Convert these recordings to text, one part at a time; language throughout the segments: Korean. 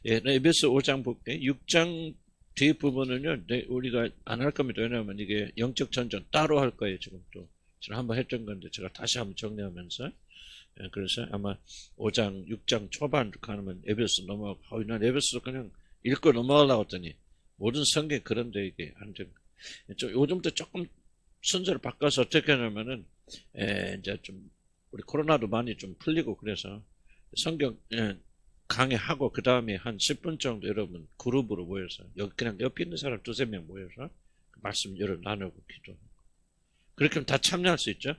예, 에베소 5장 볼게. 6장 뒷부분은요, 우리가 안 할 겁니다. 왜냐하면 이게 영적 전쟁 따로 할 거예요, 지금 또. 지금 한번 했던 건데, 제가 다시 한번 정리하면서. 예, 그래서 아마 5장, 6장 초반 가면 에베소 넘어가고, 난 에베소 그냥 읽고 넘어가려고 했더니, 모든 성경이 그런데 이게 안 된 거예요. 요즘부터 조금 순서를 바꿔서 어떻게 하냐면은, 이제 좀, 우리 코로나도 많이 좀 풀리고 그래서, 성경, 강의하고 그 다음에 한 10분 정도 여러분 그룹으로 모여서 여기 그냥 옆에 있는 사람 두세 명 모여서 말씀 여러 나누고 기도하고 그렇게 하면 다 참여할 수 있죠.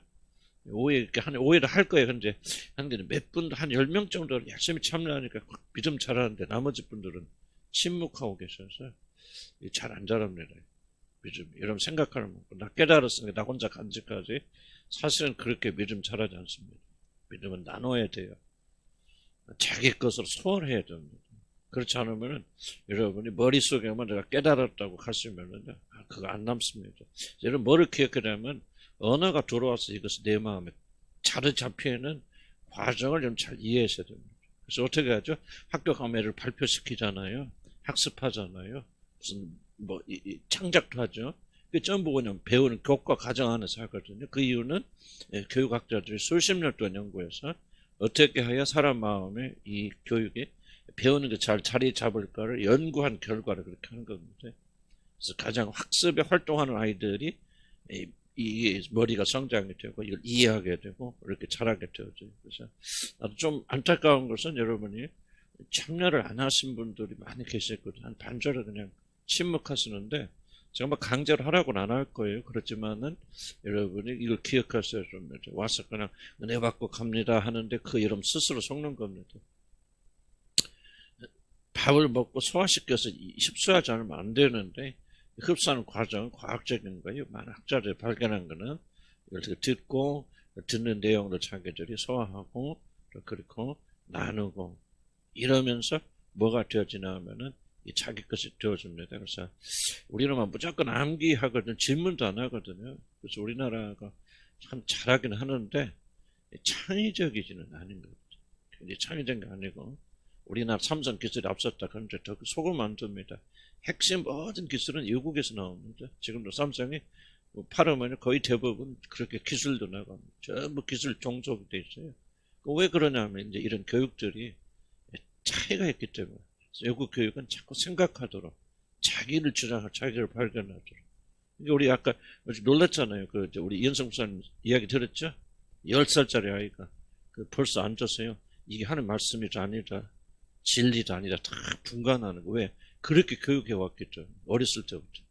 오해를 할 거예요. 근데 몇 분, 한 10명 정도 열심히 참여하니까 믿음 잘하는데 나머지 분들은 침묵하고 계셔서 잘 안 자랍니다. 믿음. 여러분 생각하는 나 깨달았으니까 나 혼자 간직하지 사실은 그렇게 믿음 잘하지 않습니다. 믿음은 나눠야 돼요. 자기 것으로 소원해야 됩니다. 그렇지 않으면 여러분이 머릿속에만 내가 깨달았다고 하시면 그거 안 남습니다. 여러분 뭐를 기억하냐면 언어가 들어와서 이것을 내 마음에 잘 잡히는 과정을 좀 잘 이해하셔야 됩니다. 그래서 어떻게 하죠? 학교 과메를 발표시키잖아요. 학습하잖아요. 무슨 창작도 하죠. 그 전부 그냥 배우는 교과 과정 안에서 하거든요. 그 이유는 교육학자들이 수십 년 동안 연구해서 어떻게 해야 사람 마음에 이 교육이 배우는 게 잘 자리 잡을까를 연구한 결과를 그렇게 하는 겁니다. 그래서 가장 학습에 활동하는 아이들이 이 머리가 성장이 되고 이걸 이해하게 되고 이렇게 잘하게 되어져요. 그래서 나도 좀 안타까운 것은 여러분이 참여를 안 하신 분들이 많이 계시거든요. 한 반절을 그냥 침묵하시는데 정말 강제로 하라고는 안 할 거예요. 그렇지만은 여러분이 이걸 기억하셔야 좀 와서 그냥 은혜 받고 갑니다 하는데 그 여러분 스스로 속는 겁니다. 밥을 먹고 소화시켜서 흡수하지 않으면 안 되는데 흡수하는 과정은 과학적인 거예요. 많은 학자들이 발견한 거는 이걸 듣고 듣는 내용을 자기들이 소화하고 그렇고 나누고 이러면서 뭐가 되어지나 하면은 이 자기 것이 되어집니다. 그래서 우리는 무조건 암기하거든 질문도 안 하거든요. 그래서 우리나라가 참 잘하긴 하는데 창의적이지는 않은 거죠. 굉장히 창의적인 게 아니고 우리나라 삼성 기술이 앞섰다. 그런데 더 속을 만듭니다. 핵심 모든 기술은 외국에서 나옵니다. 지금도 삼성이 팔으면 거의 대부분 그렇게 기술도 나갑니다. 전부 기술 종속이 돼 있어요. 왜 그러냐면 이제 이런 교육들이 차이가 있기 때문에. 외국 교육은 자꾸 생각하도록 자기를 주장하고 자기를 발견하도록. 우리 아까 놀랐잖아요. 우리 이현성 목사님 이야기 들었죠? 10살짜리 아이가 벌써 앉아서요. 이게 하는 말씀이 아니다. 진리도 아니다. 다 분간하는 거. 왜? 그렇게 교육해 왔기 때문에. 어렸을 때부터.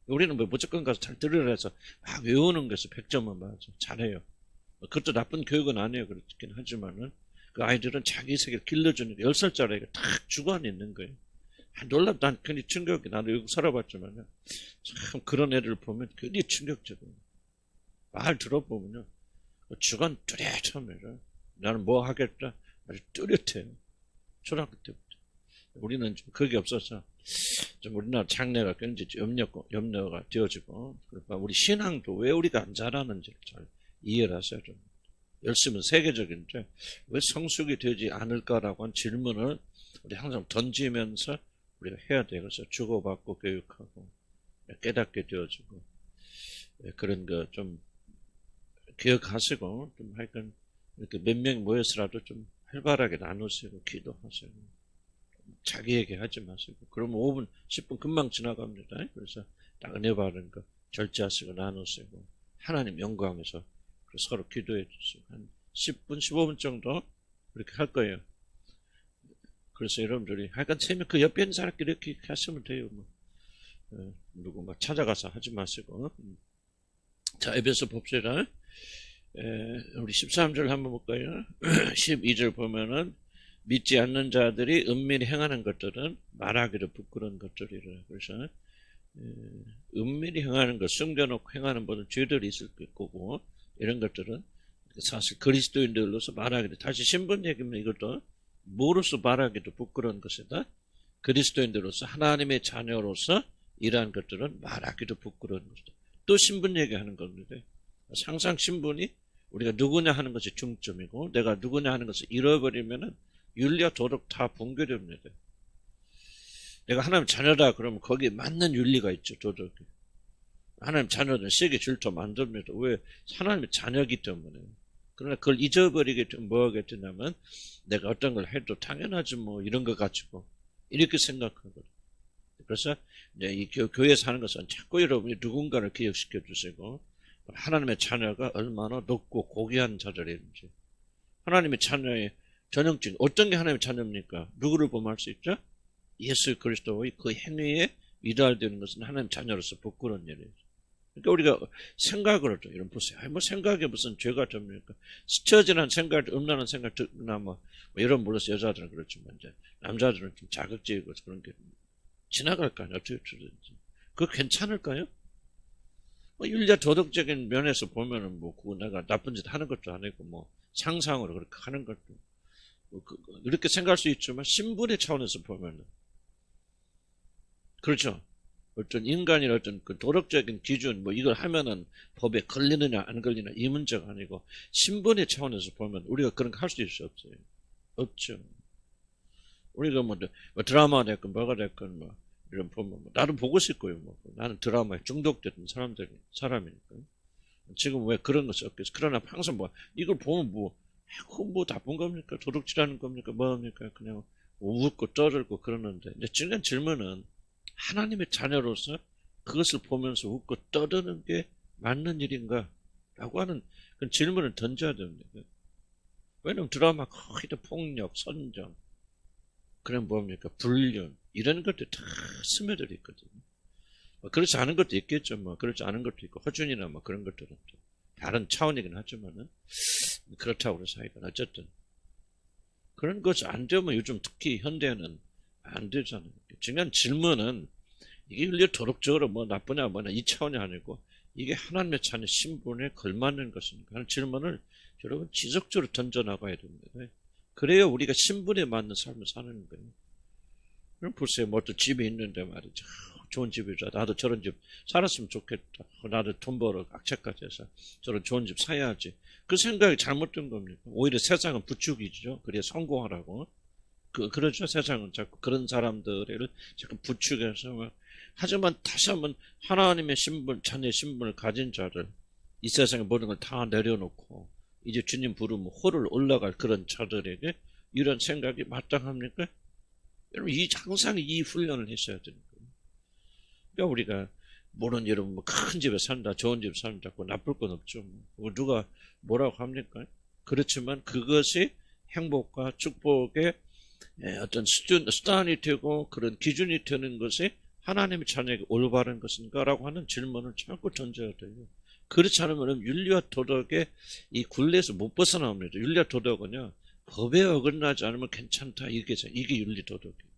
우리는 무조건 가서 잘 들으라 해서 막 외우는 것이 100점은 맞아. 잘해요. 그것도 나쁜 교육은 아니에요. 그렇긴 하지만은 그 아이들은 자기 세계를 길러주는 게 10살짜리 아이가 딱 주관이 있는 거예요. 놀랍다. 난 굉장히 충격이. 나도 외국 살아봤지만요. 참 그런 애들 보면 굉장히 충격적이에요. 말 들어보면요. 주관 뚜렷합니다. 나는 뭐 하겠다. 아주 뚜렷해요. 초등학교 때부터. 우리는 좀 그게 없어서 좀 우리나라 장래가 굉장히 염려가 되어지고 그러니까 우리 신앙도 왜 우리가 안 잘하는지를 잘 이해를 하셔야 됩니다. 열심은 세계적인데 왜 성숙이 되지 않을까라고 한 질문을 우리 항상 던지면서 우리가 해야 돼요. 그래서 주고받고 교육하고 깨닫게 되어지고 그런 거 좀 기억하시고 좀 하여간 이렇게 몇 명이 모여서라도 좀 활발하게 나누시고 기도하시고 자기 얘기하지 마시고 그러면 5분 10분 금방 지나갑니다. 그래서 딱 은혜 받은 거 절제하시고 나누시고 하나님 영광에서 서로 기도해 주시고 한 10분 15분 정도 그렇게 할 거예요. 그래서 여러분들이 하여간 그 옆에 있는 사람끼리 이렇게 하시면 돼요. 누구 막 찾아가서 하지 마시고. 자, 에베소 봅시다. 우리 13절 한번 볼까요? 12절 보면은 믿지 않는 자들이 은밀히 행하는 것들은 말하기도 부끄러운 것들이라. 그래서 은밀히 행하는 것, 숨겨놓고 행하는 모든 죄들이 있을 거고 이런 것들은 사실 그리스도인들로서 말하기도 다시 신분 얘기면 이것도 뭐로서 말하기도 부끄러운 것이다. 그리스도인들로서 하나님의 자녀로서 이러한 것들은 말하기도 부끄러운 것이다. 또 신분 얘기하는 겁니다. 항상 신분이 우리가 누구냐 하는 것이 중점이고 내가 누구냐 하는 것을 잃어버리면은 윤리와 도덕 다 붕괴됩니다. 내가 하나님 자녀다 그러면 거기에 맞는 윤리가 있죠. 도덕이. 하나님 자녀는 세계 질투 만듭니다. 왜? 하나님의 자녀이기 때문에. 그러나 그걸 잊어버리게 되면 뭐 하게 되냐면 내가 어떤 걸 해도 당연하지 뭐 이런 거 가지고 이렇게 생각하거든요. 그래서 이제 이 교회에서 하는 것은 자꾸 여러분이 누군가를 기억시켜 주시고 하나님의 자녀가 얼마나 높고 고귀한 자들인지 하나님의 자녀의 전형적 어떤 게 하나님의 자녀입니까? 누구를 보면 알 수 있죠? 예수 그리스도의 그 행위에 위달되는 것은 하나님 자녀로서 부끄러운 일이에요. 그러니까 우리가 생각을 하죠. 이런 보세요. 뭐 생각에 무슨 죄가 됩니까? 스쳐지는 생각, 음란한 생각이나 뭐 이런 물론 여자들은 그렇지만 이제 남자들은 좀 자극적이고 그런 게 지나갈까요? 어떻게 되든지. 그거 괜찮을까요? 뭐 윤리와 도덕적인 면에서 보면은 뭐 그거 내가 나쁜 짓 하는 것도 아니고 뭐 상상으로 그렇게 하는 것도 뭐 이렇게 생각할 수 있지만 신분의 차원에서 보면은 그렇죠. 어떤 인간의 어떤 그 도덕적인 기준, 뭐 이걸 하면은 법에 걸리느냐 안 걸리느냐 이 문제가 아니고 신분의 차원에서 보면 우리가 그런 거 할 수 있어요, 없어요? 없죠. 우리가 뭐 드라마 됐건 뭐가 됐건 뭐 이런 보면 뭐 나도 보고 싶고요. 뭐 나는 드라마에 중독됐던 사람이니까. 지금 왜 그런 것이 없겠어? 그러나 항상 뭐 이걸 보면 뭐 나쁜 겁니까? 도둑질하는 겁니까? 뭐합니까? 그냥 웃고 떠들고 그러는데 이제 중요한 질문은 하나님의 자녀로서 그것을 보면서 웃고 떠드는 게 맞는 일인가? 라고 하는 그런 질문을 던져야 됩니다. 왜냐면 드라마 거의 다 폭력, 선전, 그냥 뭡니까? 불륜, 이런 것들 다 스며들어 있거든요. 뭐 그렇지 않은 것도 있겠죠. 뭐 그렇지 않은 것도 있고, 허준이나 뭐 그런 것들은 또 다른 차원이긴 하지만은, 그렇다고 해서 하여간 어쨌든. 그런 것이 안 되면 요즘 특히 현대는 안 되잖아요. 중요한 질문은 이게 윤리 도덕적으로 뭐 나쁘냐 뭐냐 이 차원이 아니고 이게 하나님의 자녀 신분에 걸맞는 것입니까 하는 질문을 여러분 지속적으로 던져나가야 됩니다. 그래야 우리가 신분에 맞는 삶을 사는 거예요. 그럼 보세요. 뭐 또 집이 있는데 말이죠. 좋은 집이죠. 나도 저런 집 살았으면 좋겠다. 나도 돈 벌어 악착같이 해서 저런 좋은 집 사야지. 그 생각이 잘못된 겁니까? 오히려 세상은 부추기죠. 그래야 성공하라고. 그러죠. 세상은 자꾸 그런 사람들을 자꾸 부추겨서 막. 하지만 다시 한번 하나님의 신분, 자녀의 신분을 가진 자들, 이 세상의 모든 걸 다 내려놓고 이제 주님 부르면 호를 올라갈 그런 자들에게 이런 생각이 마땅합니까? 여러분 항상 이 훈련을 했어야 되는 거예요. 그러니까 우리가 모르는 여러분 뭐 큰 집에 산다, 좋은 집에 산다, 나쁠 건 없죠. 뭐 누가 뭐라고 합니까? 그렇지만 그것이 행복과 축복의 어떤 수단이 되고 그런 기준이 되는 것이 하나님의 자녀에게 올바른 것인가? 라고 하는 질문을 자꾸 던져야 돼요. 그렇지 않으면 윤리와 도덕의 이 굴레에서 못 벗어나옵니다. 윤리와 도덕은요, 법에 어긋나지 않으면 괜찮다. 이게 윤리 도덕이에요.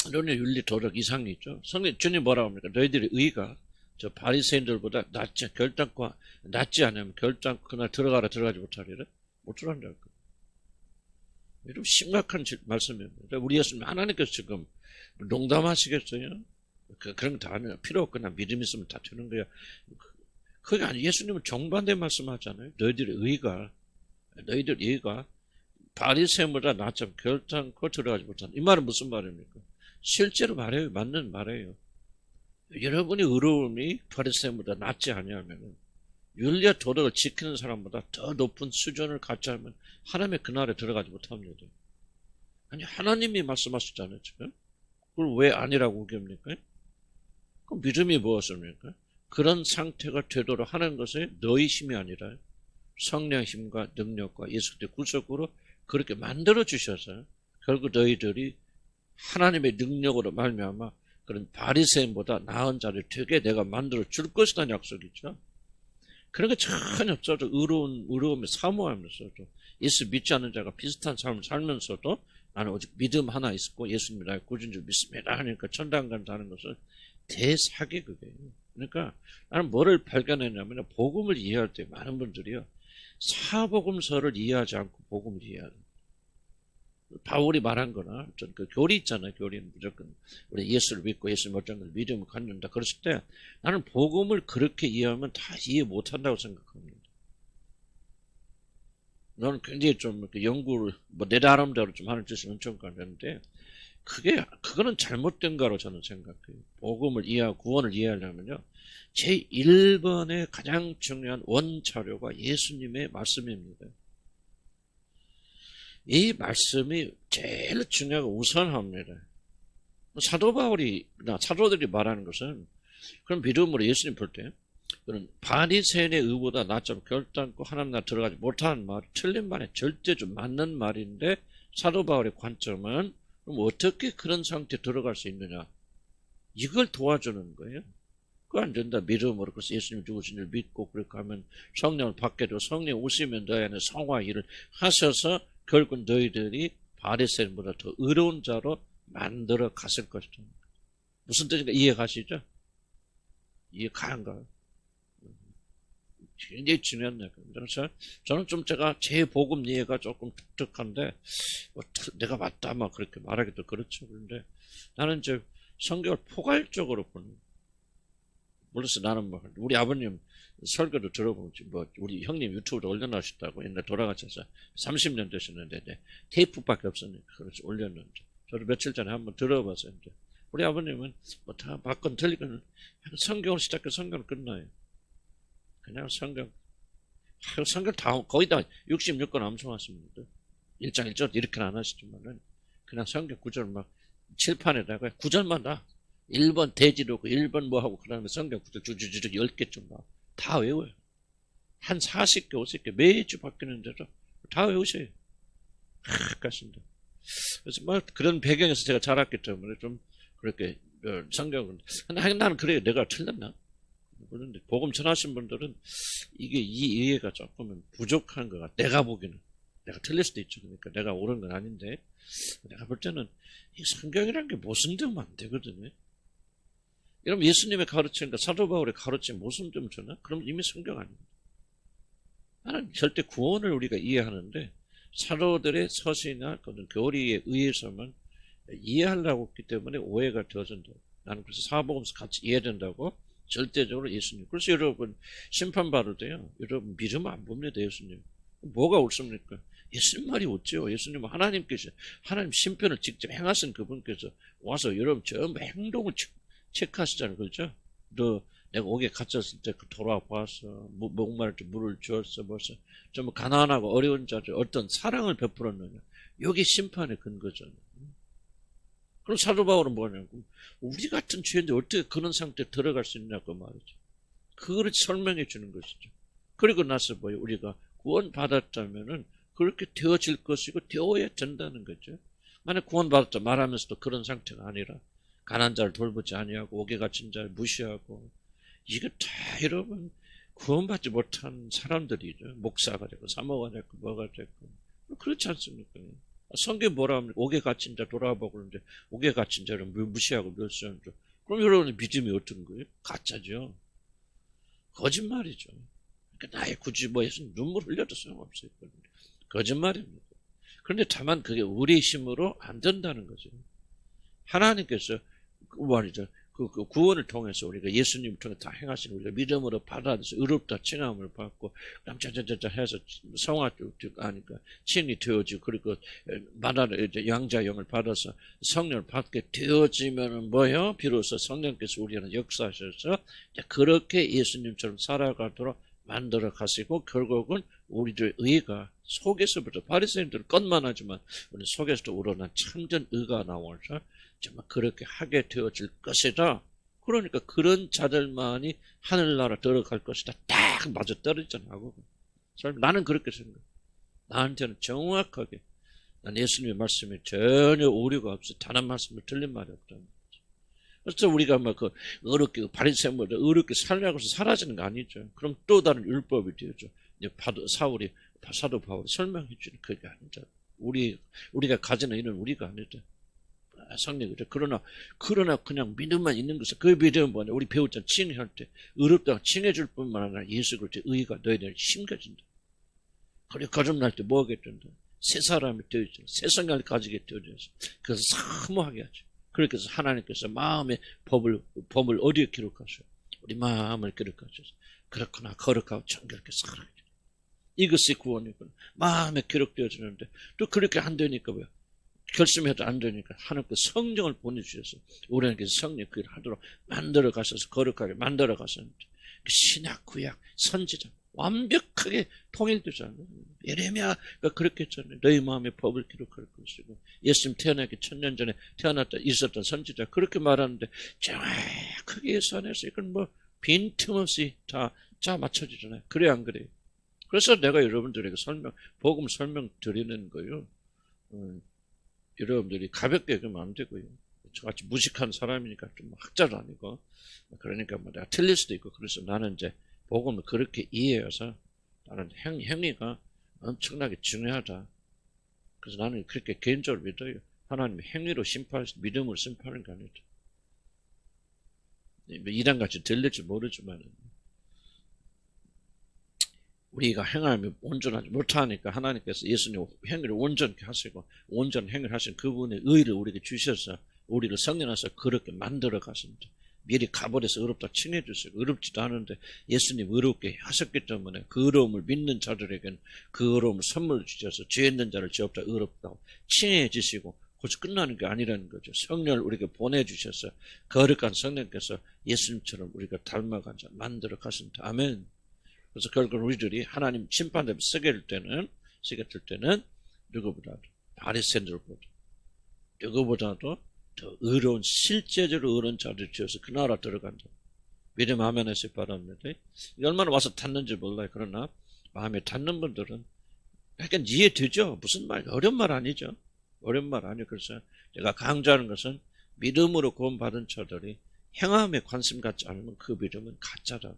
그러니 윤리 도덕 이상이 있죠. 성경 주님 뭐라고 합니까? 너희들의 의가 저 바리새인들보다 결단코 낫지 않으면 결단코 그날 들어가지 못하리라. 못 들어간다고. 이런 심각한 말씀입니다. 우리 예수님 하나님께서 지금 농담하시겠어요? 그런 거 다 필요 없고 그냥 믿음 있으면 다 되는 거야. 그게 아니 예수님은 정반대 말씀하잖아요. 너희들의 의가 바리새인보다 낫지 결단코 들어가지 못한다. 이 말은 무슨 말입니까? 실제로 말해요. 맞는 말이에요. 여러분의 의로움이 바리새인보다 낫지 않냐면 윤리와 도덕을 지키는 사람보다 더 높은 수준을 갖지 않으면 하나님의 그날에 들어가지 못합니다. 아니 하나님이 말씀하셨잖아요. 지금 그걸 왜 아니라고 우깁니까? 그럼 믿음이 무엇입니까? 그런 상태가 되도록 하는 것이 너희 힘이 아니라 성령의 힘과 능력과 예수의 구속으로 그렇게 만들어 주셔서 결국 너희들이 하나님의 능력으로 말미암아 그런 바리새인보다 나은 자를 되게 내가 만들어 줄 것이라는 약속이죠. 그런 게 전혀 없어도 의로움에 사모하면서도 예수 믿지 않는 자가 비슷한 삶을 살면서도 나는 오직 믿음 하나 있고 예수님이 나의 구주인 줄 믿습니다 하니까 천당 간다는 것은 대사기극이에요. 그러니까 나는 뭐를 발견했냐면 복음을 이해할 때 많은 분들이요 사복음서를 이해하지 않고 복음을 이해하는 바울이 말한 거나 어떤 그 교리 있잖아요. 교리는 무조건 우리 예수를 믿고 예수님 어떤 걸 믿음을 갖는다. 그랬을 때 나는 복음을 그렇게 이해하면 다 이해 못한다고 생각합니다. 나는 굉장히 좀 이렇게 연구를 뭐 내 나름대로 좀 하는 짓을 엄청 하는데 그거는 잘못된 거로 저는 생각해요. 복음을 이해하고 구원을 이해하려면요. 제 1번의 가장 중요한 원자료가 예수님의 말씀입니다. 이 말씀이 제일 중요하고 우선합니다. 사도 바울이나 사도들이 말하는 것은 그런 믿음으로 예수님 볼 때 그런 바리새인의 의보다 나처럼 결단코 하나님 나라 들어가지 못하는 말, 틀린 말에 절대 좀 맞는 말인데 사도 바울의 관점은 그럼 어떻게 그런 상태에 들어갈 수 있느냐? 이걸 도와주는 거예요. 그거 안 된다. 믿음으로 그래서 예수님 죽으신 줄 믿고 그렇게 하면 성령을 받게 되고 성령 오시면 너희 안에 성화 일을 하셔서 결국 너희들이 바리새인보다 더 의로운 자로 만들어 갔을 것이다. 무슨 뜻인가 이해가시죠? 이해가는가요? 굉장히 중요한 내용입니다. 그래서 저는 좀 제 복음 이해가 조금 독특한데 뭐 내가 맞다 막 그렇게 말하기도 그렇죠. 그런데 나는 이제 성경을 포괄적으로 보는. 물론 나는 뭐 우리 아버님 설교도 들어보면 뭐 우리 형님 유튜브로 올려놓으셨다고 옛날 돌아가셔서 30년 되셨는데 테이프밖에 없으니까 그래서 올렸는데 저도 며칠 전에 한번 들어봤어요. 이제 우리 아버님은 뭐 다 바꾼 틀리건 성경을 시작해 성경을 끝나요. 그냥 성경 다 거의 다 66권 암송하십니다. 1장 1절 이렇게는 안 하시지만은 그냥 성경 구절 막 칠판에다가 구절만 다 1번 대지로 1번 뭐하고 그 다음에 성경 구절 주주주 10개쯤 다 외워요. 한 40개 50개 매주 바뀌는 대로 다 외우셔요. 그렇습니다. 그래서 뭐 그런 배경에서 제가 자랐기 때문에 좀 그렇게 성경은 나는 그래요. 내가 틀렸나? 그런데 복음 전하신 분들은 이게 이 이해가 조금은 부족한 것 같아. 내가 보기에는 내가 틀릴 수도 있죠. 그러니까 내가 옳은 건 아닌데 내가 볼 때는 이 성경이라는 게 모순되면 안 되거든요. 여러분 예수님의 가르침과 사도 바울의 가르침 모순되면 되나? 그럼 이미 성경 아닙니다. 나는 절대 구원을 우리가 이해하는데 사도들의 서신이나 그런 교리에 의해서만 이해하려고 했기 때문에 오해가 되어진다. 나는 그래서 사복음서 같이 이해된다고 절대적으로 예수님. 그래서 여러분 심판받을 때요. 여러분 믿으면 안 봅니다. 예수님. 뭐가 옳습니까? 예수님 말이 옳죠. 예수님은 하나님께서 하나님 심판을 직접 행하신 그분께서 와서 여러분 전부 행동을 체크하시잖아요. 그렇죠? 너 내가 옥에 갇혔을 때 돌아와서 목마를 때 물을 주었어. 벌써 좀 가난하고 어려운 자들 어떤 사랑을 베풀었느냐. 여기 심판의 근거잖아요. 그럼 사도 바울은 뭐냐고 우리 같은 죄인데 어떻게 그런 상태에 들어갈 수 있냐고 말이죠. 그걸 설명해 주는 것이죠. 그리고 나서 뭐예요? 우리가 구원 받았다면은 그렇게 되어질 것이고 되어야 된다는 거죠. 만약 구원 받았다 말하면서도 그런 상태가 아니라 가난한 자를 돌보지 아니하고 옥에 갇힌 자를 무시하고 이게 다 여러분 구원받지 못한 사람들이죠. 목사가 되고 사모가 되고 뭐가 되고 그렇지 않습니까? 성경이 뭐라 합니까? 옥에 갇힌 자 돌아보고 그러는데 옥에 갇힌 자를 무시하고 멸시하는 자. 그럼 여러분의 믿음이 어떤 거예요? 가짜죠. 거짓말이죠. 그러니까 나의 굳이 뭐해서 눈물 흘려도 소용없어요. 거짓말입니다. 그런데 다만 그게 우리의 힘으로 안 된다는 거죠. 하나님께서 그 말이죠. 그 구원을 통해서 우리가 예수님을 통해 다 행하신 우리가 믿음으로 받아들여서 의롭다 칭함을 받고 그다음 짜자자자 해서 성화 하니까 칭이 되어지고 그리고 양자 영을 받아서 성령을 받게 되어지면은 뭐요? 비로소 성령께서 우리는 역사하셔서 그렇게 예수님처럼 살아가도록 만들어 가시고 결국은 우리들의 의가 속에서부터 바리새인들은 것만 하지만 우리 속에서도 우러난 참된 의가 나와서 정말 그렇게 하게 되어질 것이다. 그러니까 그런 자들만이 하늘나라 들어갈 것이다. 딱 맞아떨어지잖아요. 나는 그렇게 생각해. 나한테는 정확하게 난 예수님의 말씀에 전혀 오류가 없어. 단 한 말씀을 틀린 말이 없다는 거죠. 그래서 우리가 막 그 어렵게 바리새인보다 어렵게 살려고 해서 사라지는 거 아니죠. 그럼 또 다른 율법이 되죠. 이제 사도 바울이 설명해 주는 그게 아니죠. 우리가 가지는 이는 우리가 아니다. 성령이죠. 그러나 그냥 믿음만 있는 것은 그 믿음은 뭐냐? 우리 배웠잖아. 칭할 때 의롭다고 칭해줄 뿐만 아니라 예수 그리스도의 의가 너희들 심겨진다. 그리고 거듭날 때 뭐 하게 된다? 새 사람이 되어져. 새 성령을 가지게 되어져서 그래서 사모하게 하죠. 그렇게 해서 하나님께서 마음의 법을 어디에 기록하셔? 우리 마음을 기록하셔서 그렇구나 거룩하고 정결하게 살아야 돼. 이것이 구원이구나. 마음에 기록되어지는데 또 그렇게 안 되니까 뭐야? 결심해도 안 되니까 하나님께 성령을 보내주셔서 우리에게 성령 그 일을 하도록 만들어 가셔서 거룩하게 만들어 가셨는데 신약 구약 선지자 완벽하게 통일되잖아요. 예레미야가 그렇게 했잖아요. 너희 마음의 법을 기록할 것이고 예수님 태어나기 1000년 전에 태어났다 있었던 선지자 그렇게 말하는데 정확하게 예산해서 이건 뭐 빈틈없이 다 맞춰지잖아요. 그래 안 그래요? 그래서 내가 여러분들에게 복음 설명 드리는 거예요. 여러분들이 가볍게 여기면 안 되고요. 저같이 무식한 사람이니까 좀 학자도 아니고 그러니까 뭐 내가 틀릴 수도 있고 그래서 나는 이제 복음을 그렇게 이해해서 나는 행위가 엄청나게 중요하다. 그래서 나는 그렇게 개인적으로 믿어요. 하나님이 행위로 믿음으로 심판하는 게 아니다. 이단같이 들릴지 모르지만 우리가 행함이 온전하지 못하니까 하나님께서 예수님 행위를 온전케 하시고 온전 행위를 하신 그분의 의를 우리에게 주셔서 우리를 성령하셔서 그렇게 만들어 가십니다. 미리 가버려서 어렵다 칭해 주시고 어렵지도 않은데 예수님 어렵게 하셨기 때문에 그 어려움을 믿는 자들에게는 그 어려움을 선물로 주셔서 죄 있는 자를 죄 없다 어렵다고 칭해 주시고 그것이 끝나는 게 아니라는 거죠. 성령을 우리에게 보내주셔서 거룩한 성령께서 예수님처럼 우리가 닮아간 자 만들어 가신다. 아멘. 그래서 결국 우리들이 하나님 심판대에 쓰게 될 때는 누구보다도 바리새인들보다 누구보다도 더 의로운 실제적으로 의로운 자들 지어서 그 나라 들어간다. 믿음 아멘 하시기 바랍니다. 이게 얼마나 와서 닿는지 몰라요. 그러나 마음에 닿는 분들은 약간 이해되죠. 무슨 말 어려운 말 아니죠. 어려운 말 아니에요. 그래서 제가 강조하는 것은 믿음으로 구원받은 자들이 행함에 관심 갖지 않으면 그 믿음은 가짜다.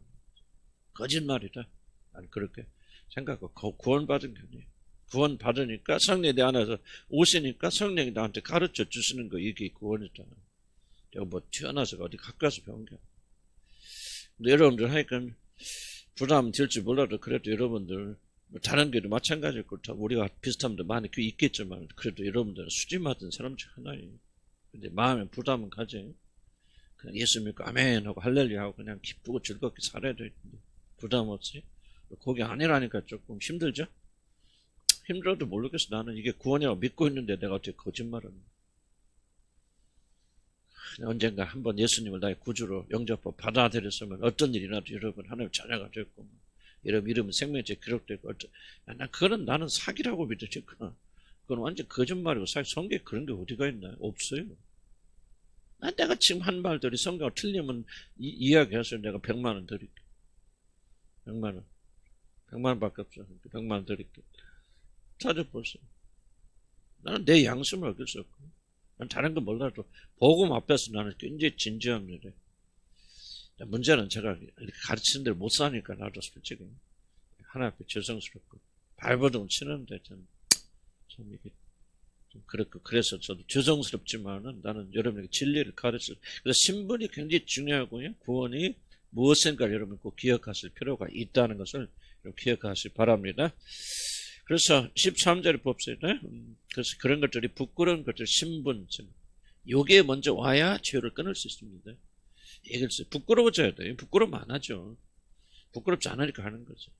거짓말이다. 난 그렇게 생각하고 구원받은 게 아니에요. 구원받으니까 성령이 내 안에서 오시니까 성령이 나한테 가르쳐 주시는 거 이게 구원이다. 내가 뭐 태어나서 어디 가까이서 배운 게. 근데 여러분들 하니까 부담 될지 몰라도 그래도 여러분들 뭐 다른 교회도 마찬가지일 거고 우리가 비슷한 분도 많이 있겠지만 그래도 여러분들은 수지 맞은 사람 중 하나예요. 근데 마음에 부담은 가지. 그냥 예수 믿고 아멘 하고 할렐루야 하고 그냥 기쁘고 즐겁게 살아야 되는데 부담 없이 그게 아니라니까 조금 힘들죠? 힘들어도 모르겠어. 나는 이게 구원이라고 믿고 있는데 내가 어떻게 거짓말을 언젠가 한번 예수님을 나의 구주로 영접하고 받아들였으면 어떤 일이라도 여러분 하나님 자녀가 됐고 여러분 이름은 생명체에 기록되고 난 그거는 나는 사기라고 믿으니까 그건 완전 거짓말이고 사기 성경에 그런 게 어디가 있나 없어요. 내가 지금 한 말들이 성경 틀리면 이야기해서 내가 100만 원 드릴게. 100만 원. 100만 원밖에 없어. 100만 원 드릴게. 찾아보세요. 나는 내 양심을 어길 수 없고 난 다른 거 몰라도 복음 앞에서 나는 굉장히 진지합니다. 문제는 제가 이렇게 가르치는 대로 못 사니까 나도 솔직히 하나 앞에 죄송스럽고 발버둥 치는데 참 이게 좀 그렇고 그래서 저도 죄송스럽지만은 나는 여러분에게 진리를 가르쳐. 그래서 신분이 굉장히 중요하고요. 구원이 무엇인가 여러분 꼭 기억하실 필요가 있다는 것을 기억하시기 바랍니다. 그래서 13절에 봅시다. 그래서 그런 것들이 부끄러운 것들 신분증. 요게 먼저 와야 죄를 끊을 수 있습니다. 이것을 부끄러워져야 돼요. 부끄러움 안 하죠. 부끄럽지 않으니까 하는 거죠.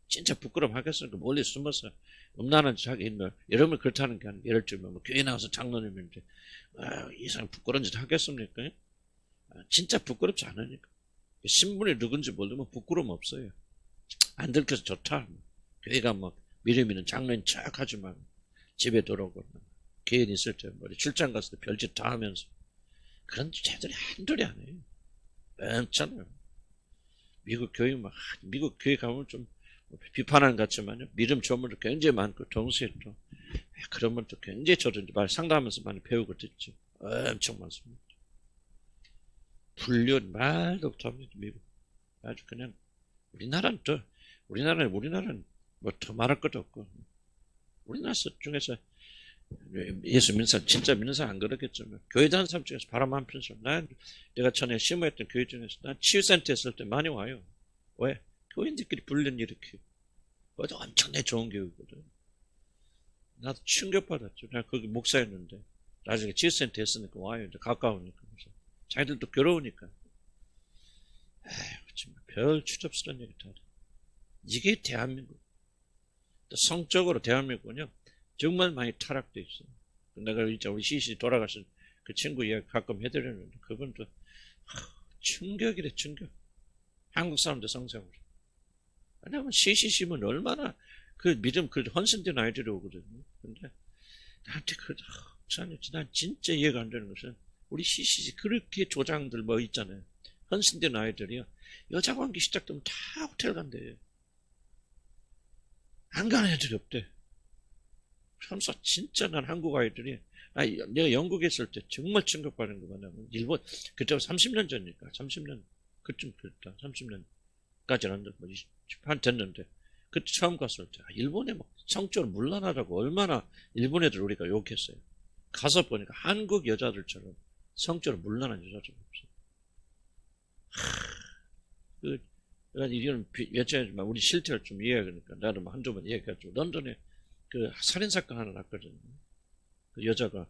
진짜 부끄러움 하겠으니까 멀리 숨어서 음란한 짓 하기 있는 여러분 그렇다는 게 아니에요. 예를 들면 뭐 교회 나와서 장로님인데 이 사람 부끄러운 짓 하겠습니까? 진짜 부끄럽지 않으니까. 신분이 누군지 모르면 부끄러움 없어요. 안 들켜서 좋다. 교회가 뭐 믿음 있는 장로인 척 하지만 집에 들어오고 개인 있을 때 뭐 출장 갔을 때 별짓 다 하면서 그런 죄들이 한둘이 아니에요. 많잖아요. 미국 교회 가면 좀 비판하는 것 같지만요. 믿음 전문도 굉장히 많고 동시에 또 그런 분도 굉장히 저도 말 상담하면서 많이 배우고 듣죠. 엄청 많습니다. 불륜 말도 못합니다. 미국 아주 그냥 우리나라는 뭐 더 말할 것도 없고 우리나라 중에서 예수 믿는 사람 진짜 믿는 사람 안 그러겠지만 교회 다니는 사람 중에서 바람 안 피는 사람 내가 전에 심호했던 교회 중에서 난 치유센터 했을 때 많이 와요. 왜? 교인들끼리 불륜 일으키고 그것도 엄청나게 좋은 교육이거든. 나도 충격받았죠. 내가 거기 목사였는데 나중에 치유센터 했으니까 와요. 이제 가까우니까 자기들도 괴로우니까 정말 별 추접스러운 얘기 다 이게 대한민국 성적으로 대한민국은요 정말 많이 타락돼 있어요. 내가 진짜 우리 시시 돌아가신 그 친구 이야기 가끔 해드렸는데 그분도 충격이래 충격. 한국 사람들 성적으로. 왜냐면 시시심은 얼마나 그 믿음 그 헌신된 아이들이 오거든요. 근데 나한테 난 진짜 이해가 안 되는 것은 우리 시시 그렇게 조장들 뭐 있잖아요. 헌신된 아이들이요. 여자 관계 시작되면 다 호텔 간대요. 안 가는 애들이 없대. 그래서 진짜 난 한국 아이들이 내가 영국에 있을 때 정말 충격받은 거 뭐냐면 일본 그때 30년 전이니까 30년 그쯤 됐다 30년까지는 안 됐고 한 됐는데 그때 처음 갔을 때 일본에 막 성적으로 문란하다고 얼마나 일본 애들 우리가 욕했어요. 가서 보니까 한국 여자들처럼 성적으로 문란한 여자들 없어요. 이건 여차하지만 우리 실태를 좀 이해하니까 나도 한두 번 이야기했죠. 런던에 그 살인사건 하나 났거든요. 그 여자가,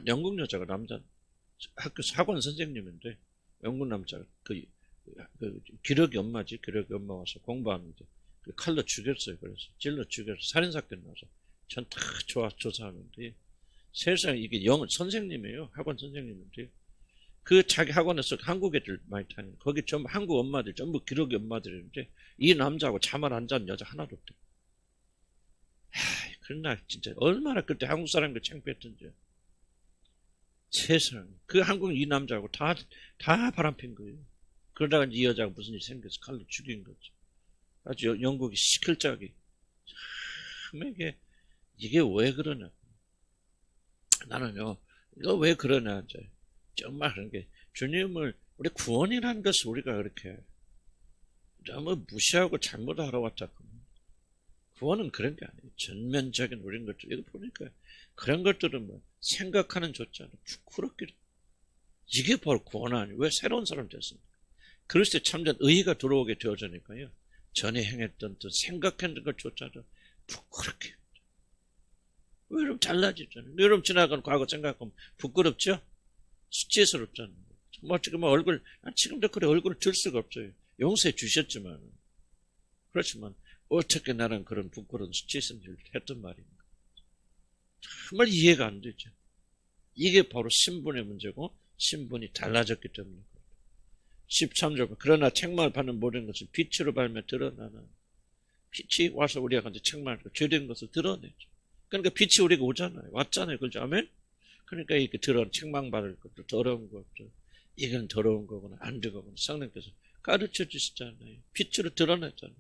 영국 여자가 남자, 학원 선생님인데, 영국 남자가 그 기러기 엄마지, 기러기 엄마 와서 공부하는데, 그 칼로 죽였어요. 그래서 찔러 죽여서 살인사건 나서 전 다 조사하는데, 세상에 이게 선생님이에요. 학원 선생님인데, 그 자기 학원에서 한국 애들 많이 다니는 거기 전부 한국 엄마들 전부 기러기 엄마들인데 이 남자하고 잠을 안 자는 여자 하나도 없대. 그날 진짜 얼마나 그때 한국 사람들 창피했던지. 세상 그 한국 이 남자하고 다 바람핀 거예요. 그러다가 이 여자가 무슨 일이 생겨서 칼로 죽인 거죠. 아주 영국이 시끌짝이. 참 이게 왜 그러냐. 나는요 이거 왜 그러냐 이제. 정말 그런 게 주님을 우리 구원이라는 것을 우리가 그렇게 너무 무시하고 잘못하러 왔다. 구원은 그런 게 아니에요. 전면적인 우린 것들 이거 보니까 그런 것들은 뭐 생각하는 조차는 부끄럽기도. 이게 바로 구원 아니에요. 왜 새로운 사람 됐습니까? 그리스도의 참된 의의가 들어오게 되어지니까요. 전에 행했던 생각했던 것조차도 부끄럽게. 왜 여러분 달라지잖아요. 여러분 지나간 과거 생각하면 부끄럽죠? 수치스럽잖아요. 정말 지금 얼굴, 지금도 그래 얼굴을 들 수가 없어요. 용서해 주셨지만. 그렇지만, 어떻게 나는 그런 부끄러운 수치스러운 일을 했단 말입니까? 정말 이해가 안 되죠. 이게 바로 신분의 문제고, 신분이 달라졌기 때문에. 13절, 그러나 책망을 받는 모든 것을 빛으로 발며 드러나는. 빛이 와서 우리가 이제 책망을 죄된 것을 드러내죠. 그러니까 빛이 우리가 오잖아요. 왔잖아요. 그죠? 아멘? 그러니까 이렇게 책망받을 것도 더러운 것도 이건 더러운 거구나 안 되거구나 성령께서 가르쳐 주시잖아요. 빛으로 드러냈잖아요.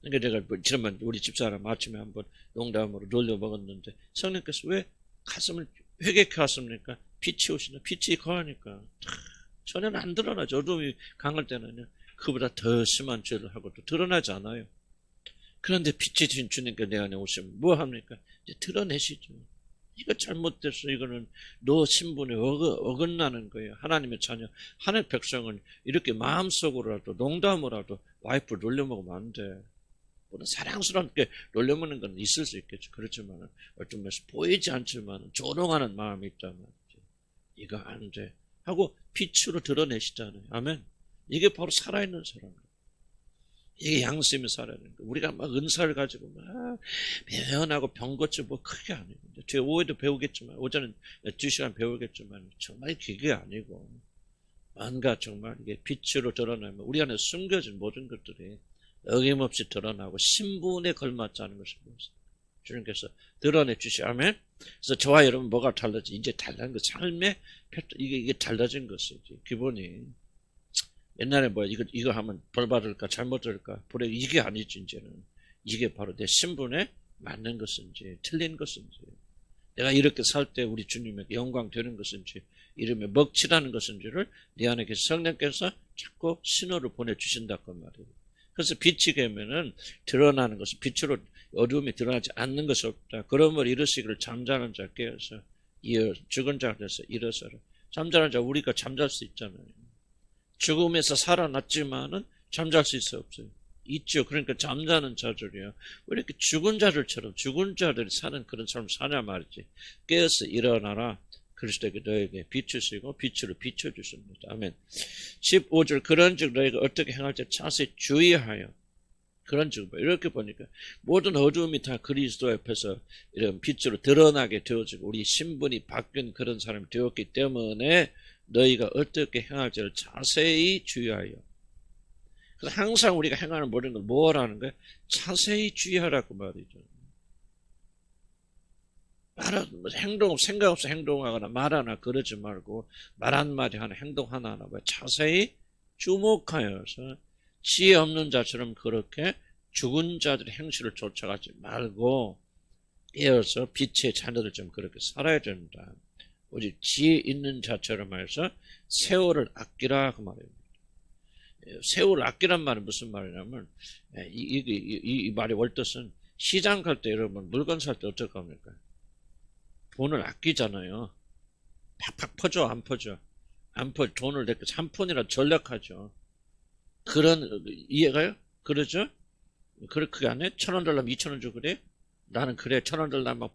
그러니까 내가 지난번 우리 집사람 아침에 한번 농담으로 놀려 먹었는데 성령께서 왜 가슴을 회개케 하십니까? 빛이 오시나 빛이 거하니까 전혀 안 드러나죠. 어둠이 강할 때는요 그보다 더 심한 죄를 하고 또 드러나지 않아요. 그런데 빛이 진 주님께 내 안에 오시면 뭐 합니까? 이제 드러내시죠. 이거 잘못됐어. 이거는 너 신분에 어긋나는 거예요. 하나님의 자녀, 하나님의 백성은 이렇게 마음속으로라도 농담으로라도 와이프를 놀려먹으면 안 돼. 물론 사랑스럽게 놀려먹는 건 있을 수 있겠죠. 그렇지만 어떤 면에서 보이지 않지만 조롱하는 마음이 있단 말이죠. 이거 안 돼. 하고 빛으로 드러내시잖아요. 아멘. 이게 바로 살아있는 사람이에요. 이게 양심이 살아야 되는 거예요. 우리가 막 은사를 가지고 막 배연하고 병고치 뭐 크게 아니고 뒤에 오후에도 배우겠지만 오전은 2시간 배우겠지만 정말 그게 아니고 뭔가 정말 이게 빛으로 드러나면 우리 안에 숨겨진 모든 것들이 어김없이 드러나고 신분에 걸맞지 않은 것을 보면서 주님께서 드러내 주시. 아멘. 그래서 저와 여러분 뭐가 달라지? 이제 달라진 거 삶의 이게 달라진 것이지. 기본이 옛날에 뭐 이거 하면 벌 받을까 잘못 들을까 불에 이게 아니지. 이제는 이게 바로 내 신분에 맞는 것인지 틀린 것인지 내가 이렇게 살 때 우리 주님에게 영광 되는 것인지 이름에 먹칠하는 것인지를 내 안에 계신 성령께서 자꾸 신호를 보내주신다 그 말이에요. 그래서 빛이 되면은 드러나는 것은 빛으로 어두움이 드러나지 않는 것이 없다. 그러므로 이르시기를 잠자는 자 깨어서 죽은 자가 돼서 일어서라. 잠자는 자 우리가 잠잘 수 있잖아요. 죽음에서 살아났지만은 잠잘 수 있어 없어요? 있죠. 그러니까 잠자는 자들이요. 왜 이렇게 죽은 자들처럼 죽은 자들이 사는 그런 삶을 사냐 말이지. 깨어서 일어나라. 그리스도께 너에게 비추시고 빛으로 비춰주십니다. 아멘. 15절 그런즉 너희가 어떻게 행할지 자세히 주의하여 그런 식으로 이렇게 보니까 모든 어두움이 다 그리스도 옆에서 이런 빛으로 드러나게 되어지고 우리 신분이 바뀐 그런 사람이 되었기 때문에 너희가 어떻게 행할지를 자세히 주의하여. 그래서 항상 우리가 행하는 모든 걸 뭐라는 거야? 자세히 주의하라고 말이죠. 행동, 생각 없이 행동하거나 말하나 그러지 말고 말 한마디 하나 행동 하나 자세히 주목하여서 지혜 없는 자처럼 그렇게 죽은 자들의 행실을 쫓아가지 말고 이어서 빛의 자녀들처럼 그렇게 살아야 된다. 오직 지혜 있는 자처럼 해서 세월을 아끼라 그 말입니다. 세월을 아끼란 말은 무슨 말이냐면 이 말의 월뜻은 시장 갈 때 여러분 물건 살 때 어떻게 합니까? 돈을 아끼잖아요. 팍팍 퍼줘 안 퍼줘? 안 퍼. 돈을 내가 3푼이라 전략하죠. 그런 이해가요? 그러죠? 그게 안 해? 1,000원 달라면 2,000원 주고 그래? 나는 그래 1,000원 달라면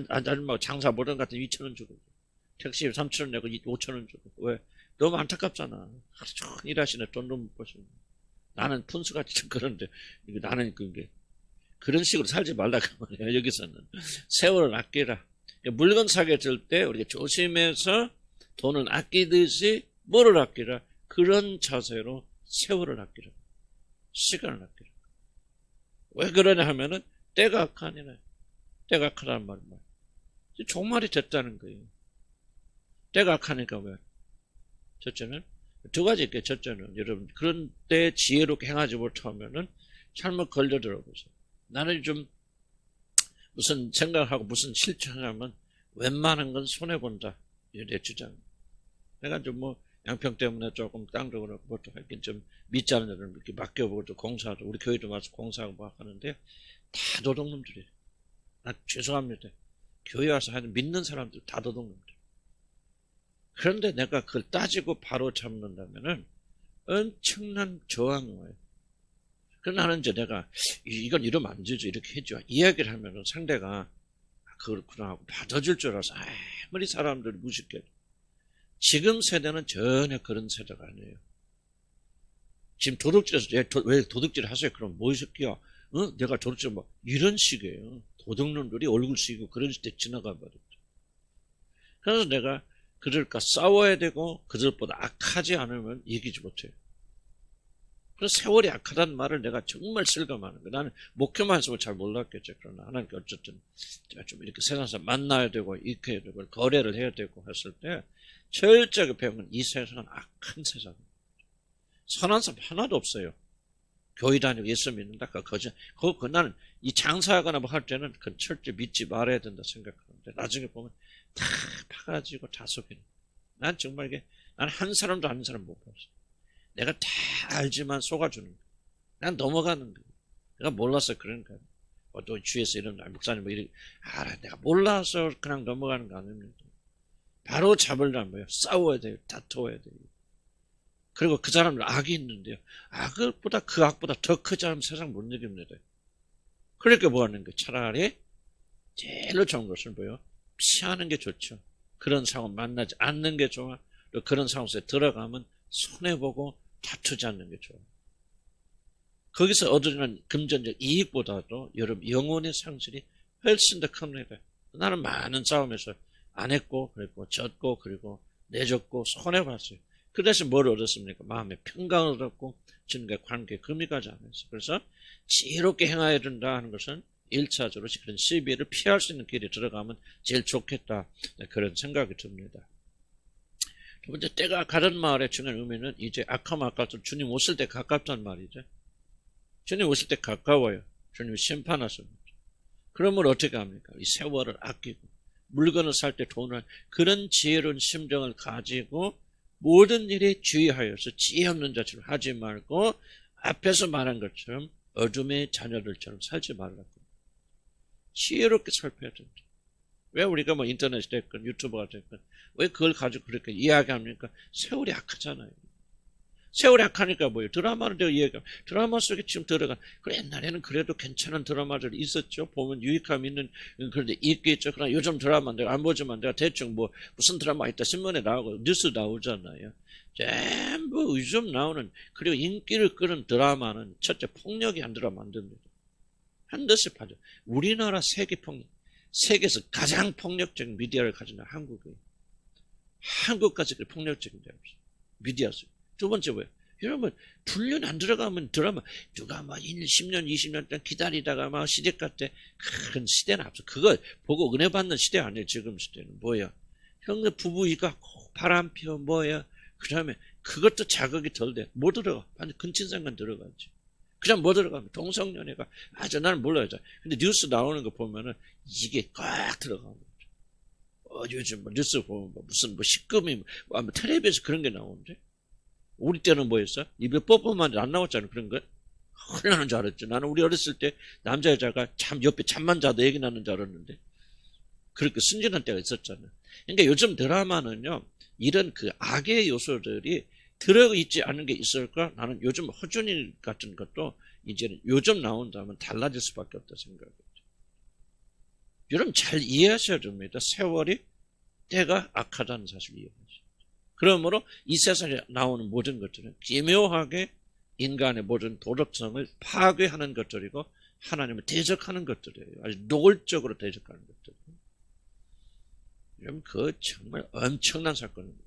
안 장사 못한 것 같으면 2,000원 주고 택시 3,000원 내고 5,000원 주고 왜? 너무 안타깝잖아. 하루 종일 일하시네 돈도 못 버시고. 나는 푼수같이 좀 그런데 나는 그런 식으로 살지 말라고 말이야. 여기서는 세월을 아끼라. 물건 사게 될 때 우리가 조심해서 돈을 아끼듯이 뭐를 아끼라? 그런 자세로 세월을 아끼라. 시간을 아끼라. 왜 그러냐 하면은 때가 악하니라. 때가 악하다는 말이야. 종말이 됐다는 거예요. 때가 악하니까 왜? 첫째는 두 가지 있겠죠. 첫째는 여러분 그런 때 지혜롭게 행하지 못하면은 잘못 걸려들어 보세요. 나는 좀 무슨 생각하고 무슨 실천하면 웬만한 건 손해본다. 이래 주장. 내가 좀 뭐 양평 때문에 조금 땅도 그렇고 뭐또 하긴 좀 믿지 않는 애들 이렇게 맡겨보고 또 공사도 우리 교회도 와서 공사하고 막 하는데 다 도둑놈들이에요. 나 죄송합니다. 교회 와서 하는 믿는 사람들 다 도둑놈들. 그런데 내가 그걸 따지고 바로 잡는다면은 엄청난 저항이 와요. 그래서 나는 이제 내가 이건 이러면 안 되죠. 이렇게 해줘. 이야기를 하면은 상대가 그렇구나 하고 받아줄 줄 알아서 아무리 사람들이 무식해. 지금 세대는 전혀 그런 세대가 아니에요. 지금 도둑질해서 왜 도둑질 하세요? 그럼 뭐 이 새끼야? 내가 도둑질 뭐 이런 식이에요. 도둑놈들이 얼굴 쓰이고 그런 때 지나가 버렸죠. 그래서 내가 그들과 싸워야 되고 그들보다 악하지 않으면 이기지 못해요. 그래서 세월이 악하다는 말을 내가 정말 실감하는 거예요. 나는 목표만 했으면 잘 몰랐겠죠. 그러나 하나님께 어쨌든 제가 좀 이렇게 세상에서 만나야 되고 이렇게 해야 되고 거래를 해야 되고 했을 때 철저하게 배우면 이 세상은 악한 세상입니다. 선한 사람 하나도 없어요. 교회 다니고 예수 믿는다. 나는 이 장사하거나 뭐 할 때는 그건 철저히 믿지 말아야 된다 생각하는데 나중에 보면 다 파가지고 다 속이는. 난 정말 난 한 사람도 아는 사람 못 봤어. 내가 다 알지만 속아주는 거야. 난 넘어가는 거야. 내가 몰라서 그런 거야. 또 주위에서 이런 목사님 뭐 이렇게 내가 몰라서 그냥 넘어가는 거 아닙니다. 바로 잡으려면 뭐예요? 싸워야 돼요. 다퉈야 돼요. 그리고 그 사람은 악이 있는데요. 그 악보다 더 크지 않으면 세상 못 이깁니다. 그러니까 뭐 하는 거예요? 차라리 제일 좋은 것은 뭐예요? 피하는 게 좋죠. 그런 상황 만나지 않는 게 좋아. 또 그런 상황에 들어가면 손해보고 다투지 않는 게 좋아. 거기서 얻어지는 금전적 이익보다도 여러분 영혼의 상실이 훨씬 더 큽니다. 나는 많은 싸움에서 안 했고 그리고 졌고 그리고 내줬고 손해봤어요. 그 대신 뭘 얻었습니까? 마음의 평강을 얻었고 주님과의 관계에 금이 가지 않았어요. 그래서 지혜롭게 행해야 된다 하는 것은 1차적으로 그런 시비를 피할 수 있는 길에 들어가면 제일 좋겠다. 그런 생각이 듭니다. 두 번째, 때가 가는 말의 중요한 의미는 이제 악하면 아까도 주님 오실 때 가깝다는 말이죠. 주님 오실 때 가까워요. 주님이 심판하십니다. 그러면 어떻게 합니까? 이 세월을 아끼고 물건을 살 때 돈을 그런 지혜로운 심정을 가지고 모든 일에 주의하여서 지혜 없는 자처럼 하지 말고 앞에서 말한 것처럼 어둠의 자녀들처럼 살지 말라고. 지혜롭게 살펴야 된다. 왜 우리가 뭐 인터넷이 됐건 유튜버가 됐건 왜 그걸 가지고 그렇게 이야기합니까? 세월이 악하잖아요. 세월이 약하니까 뭐예요? 드라마를 내가 이해가, 드라마 속에 지금 들어간, 그래, 옛날에는 그래도 괜찮은 드라마들이 있었죠. 보면 유익감 있는, 그런데 있겠죠. 그러나 요즘 드라마 내가 안 보지만 내가 대충 뭐, 무슨 드라마 있다 신문에 나오고, 뉴스 나오잖아요. 전부 요즘 나오는, 그리고 인기를 끄는 드라마는 첫째 폭력이 한 드라마 만듭니다. 한 듯이 파죠. 우리나라 세계에서 가장 폭력적인 미디어를 가진 나라 한국이에요. 한국까지 폭력적인 데 없어요. 미디어죠. 두 번째 뭐예요? 여러분, 훈련 안 들어가면 드라마, 누가 막 10년, 20년 동안 기다리다가 막 시댁 때, 그런 시대는 없어. 그거 보고 은혜 받는 시대 아니에요, 지금 시대는. 뭐야? 형네 부부 이가 바람펴, 뭐야? 그 다음에 그것도 자극이 덜 돼. 뭐 들어가? 완전 근친상간 들어가지. 그냥 뭐 들어가면 동성연애가, 나는 몰라요. 근데 뉴스 나오는 거 보면은 이게 꽉 들어가는 거죠. 요즘 뭐 뉴스 보면 무슨 식금이, 텔레비에서 그런 게 나오는데? 우리 때는 뭐였어? 입에 뽀뽀만 안 나왔잖아, 그런 거. 흘러나는 줄 알았죠. 나는 우리 어렸을 때 남자 여자가 옆에 잠만 자도 얘기 나는 줄 알았는데 그렇게 순진한 때가 있었잖아. 그러니까 요즘 드라마는요, 이런 그 악의 요소들이 들어있지 않은 게 있을까? 나는 요즘 허준일 같은 것도 이제는 요즘 나온다면 달라질 수밖에 없다 생각해요. 여러분 잘 이해하셔야 됩니다. 세월이 때가 악하다는 사실을 이해하셔야 돼요. 그러므로 이 세상에 나오는 모든 것들은 기묘하게 인간의 모든 도덕성을 파괴하는 것들이고 하나님을 대적하는 것들이에요. 아주 노골적으로 대적하는 것들이에요. 여러분 그거 정말 엄청난 사건입니다.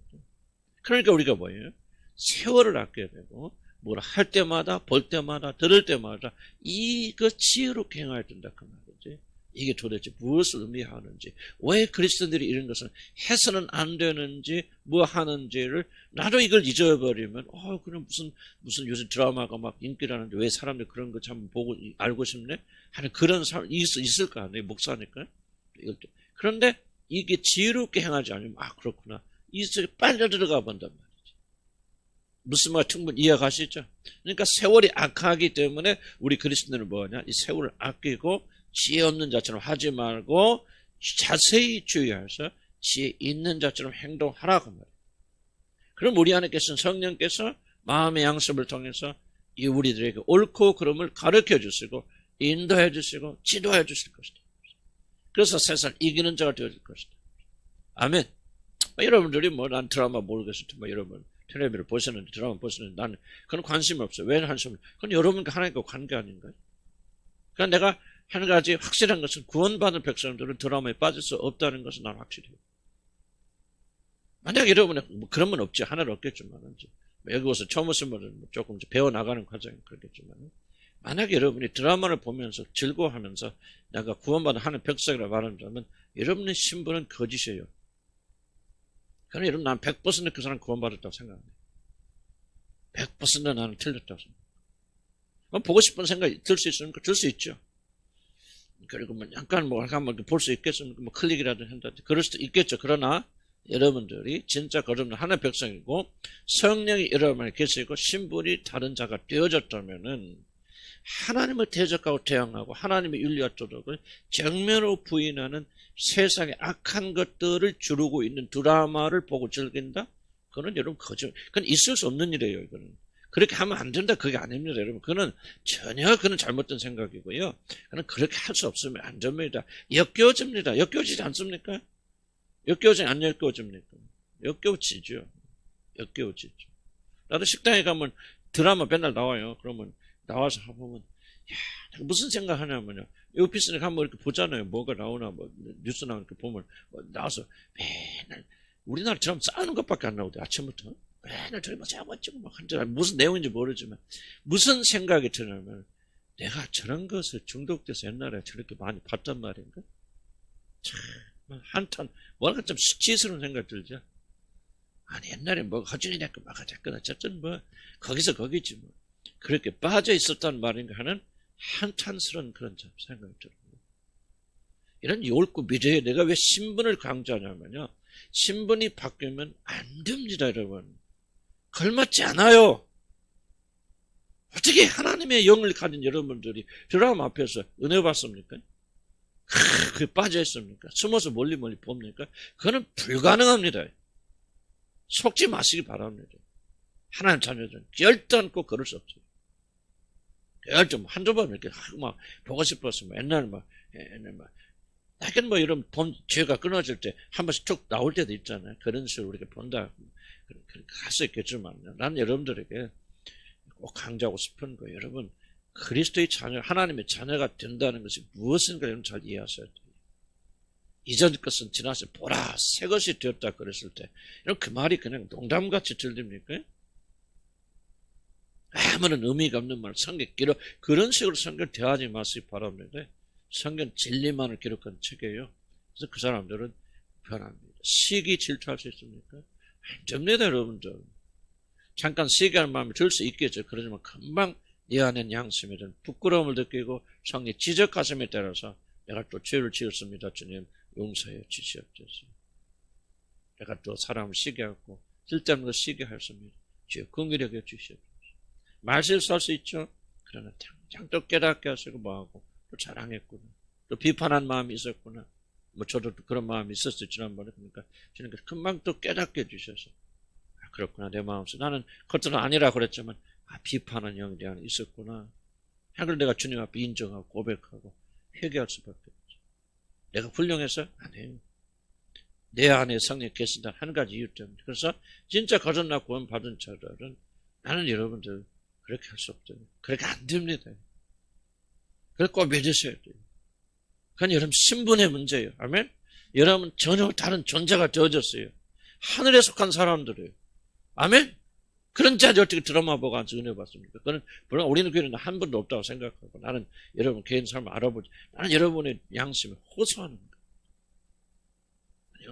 그러니까 우리가 뭐예요? 세월을 아껴야 되고 뭐라 할 때마다 볼 때마다 들을 때마다 이거 지혜롭게 행해야 된다 그 말이지. 이게 도대체 무엇을 의미하는지, 왜 그리스도인들이 이런 것을 해서는 안 되는지, 뭐 하는지를, 나도 이걸 잊어버리면, 그냥 무슨 요새 드라마가 막 인기라는데 왜 사람들이 그런 거 참 보고, 알고 싶네? 하는 그런 사람, 있을 거 아니에요, 목사니까. 그런데 이게 지혜롭게 행하지 않으면, 그렇구나. 이 속에 빨려 들어가 본단 말이지. 무슨 말 충분히 이해가시죠? 그러니까 세월이 악하기 때문에 우리 그리스도인들은 뭐냐? 이 세월을 아끼고, 지혜 없는 자처럼 하지 말고 자세히 주의해서 지혜 있는 자처럼 행동하라고 말이에요. 그럼 우리 안에 계신 성령께서 마음의 양습을 통해서 이 우리들에게 옳고 그름을 가르쳐 주시고 인도해 주시고 지도해 주실 것이다. 그래서 세상을 이기는 자가 되어질 것이다. 아멘. 여러분들이 난 드라마 모르겠을 때 여러분 텔레비를 보시는데 드라마 보시는데 나는 그건 관심이 없어요. 왜 관심이 없어요? 그건 여러분과 하나님과 관계 아닌가요? 그러니까 내가 한 가지 확실한 것은 구원받은 백성들은 드라마에 빠질 수 없다는 것은 난 확실해요. 만약 여러분이 그런 건 없지. 하나는 없겠지만 여기 와서 처음 오신 분은 조금 배워나가는 과정이 그렇겠지만 만약 여러분이 드라마를 보면서 즐거워하면서 내가 구원받은 하나님 백성이라고 말한다면 여러분의 신분은 거짓이에요. 그러나 여러분 난 100% 그 사람 구원받았다고 생각합니다. 100% 나는 틀렸다고 생각합니다. 보고 싶은 생각이 들 수 있으니까 들 수 있죠. 그리고 약간 볼 수 있겠습니까? 클릭이라도 한다. 그럴 수도 있겠죠. 그러나 여러분들이 진짜 거듭난 하나님의 백성이고 성령이 여러분 안에 계시고 신분이 다른 자가 되어졌다면은 하나님을 대적하고 대항하고 하나님의 윤리와 도덕을 정면으로 부인하는 세상의 악한 것들을 주르고 있는 드라마를 보고 즐긴다? 그건 여러분 그건 있을 수 없는 일이에요. 이거는. 그렇게 하면 안 된다. 그게 아닙니다, 여러분. 그건 잘못된 생각이고요. 그는 그렇게 할 수 없으면 안 됩니다. 역겨워집니다. 역겨워지지 않습니까? 역겨워지지 안 역겨워집니까? 역겨워지죠. 역겨워지죠. 나도 식당에 가면 드라마 맨날 나와요. 그러면 나와서 보면 무슨 생각하냐면요. 오피스에 가면 이렇게 보잖아요. 뭐가 나오나 뉴스 나오니까 보면 나와서 맨날 우리나라 드라마 싸우는 것밖에 안 나오대. 아침부터. 맨날 저기 잡아치고 무슨 내용인지 모르지만 무슨 생각이 드냐면 내가 저런 것을 중독돼서 옛날에 저렇게 많이 봤단 말인가? 참 한탄 뭐랄까 좀 수치스러운 생각 들죠. 아니 옛날에 허준이 됐고 됐거나 어쨌든 거기서 거기지 그렇게 빠져 있었단 말인가 하는 한탄스러운 그런 생각이 들어요. 이런 옳고 미래에 내가 왜 신분을 강조하냐면요. 신분이 바뀌면 안 됩니다, 여러분. 걸맞지 않아요. 어떻게 하나님의 영을 가진 여러분들이 드라마 앞에서 은혜 받습니까? 그게 빠져 있습니까? 숨어서 멀리 봅니까? 그거는 불가능합니다. 속지 마시기 바랍니다. 하나님 자녀들은 결단코 그럴 수 없어요. 결단 한두 번 이렇게 막 보고 싶어서 옛날 하긴 이런 죄가 끊어질 때 한 번씩 툭 나올 때도 있잖아요. 그런 식으로 우리가 본다. 할 수 있겠지만 나는 여러분들에게 꼭 강조하고 싶은 거예요. 여러분 그리스도의 자녀, 하나님의 자녀가 된다는 것이 무엇인가 여러분 잘 이해하셔야 돼요. 이전 것은 지나서 보라 새 것이 되었다 그랬을 때 이런 그 말이 그냥 농담같이 들립니까? 아무런 의미가 없는 말, 성경 기록 그런 식으로 성경 대하지 마시기 바랍니다. 성경 진리만을 기록한 책이에요. 그래서 그 사람들은 변합니다. 시기 질투할 수 있습니까? 안 됩니다, 여러분들. 잠깐 시기하는 마음이 들 수 있겠죠. 그러지만 금방 네 안에 양심에 대한 부끄러움을 느끼고 성령 지적하심에 따라서 내가 또 죄를 지었습니다. 주님 용서해 주시옵소서. 내가 또 사람을 시기하고 쓸데없는 거 시기하였습니다. 주여 긍휼하게 주시옵소서. 말실수할 수 있죠. 그러나 당장 또 깨닫게 하시고 뭐하고 또 자랑했구나. 또 비판한 마음이 있었구나. 저도 그런 마음이 있었어요. 지난번에. 그러니까 주님 금방 또 깨닫게 해주셔서 그렇구나. 내 마음속 나는 겉으로는 아니라 그랬지만 비판한 영이 내 안에 있었구나. 그걸 내가 주님 앞에 인정하고 고백하고 회개할 수밖에 없죠. 내가 훌륭해서? 아니에요. 내 안에 성령 계신다. 한 가지 이유 때문에. 그래서 진짜 거듭나 구원 받은 자들은 나는 여러분들 그렇게 할 수 없어요. 그렇게 안 됩니다. 그걸 꼭 믿으셔야 돼요. 그건 여러분 신분의 문제예요. 아멘? 여러분 전혀 다른 존재가 되어졌어요. 하늘에 속한 사람들이에요. 아멘? 그런 자들 어떻게 드라마 보고 앉아 은혜 받습니까? 그건 물론 우리는 교회는 한 번도 없다고 생각하고 나는 여러분 개인 삶을 알아보지. 나는 여러분의 양심에 호소하는 거예요.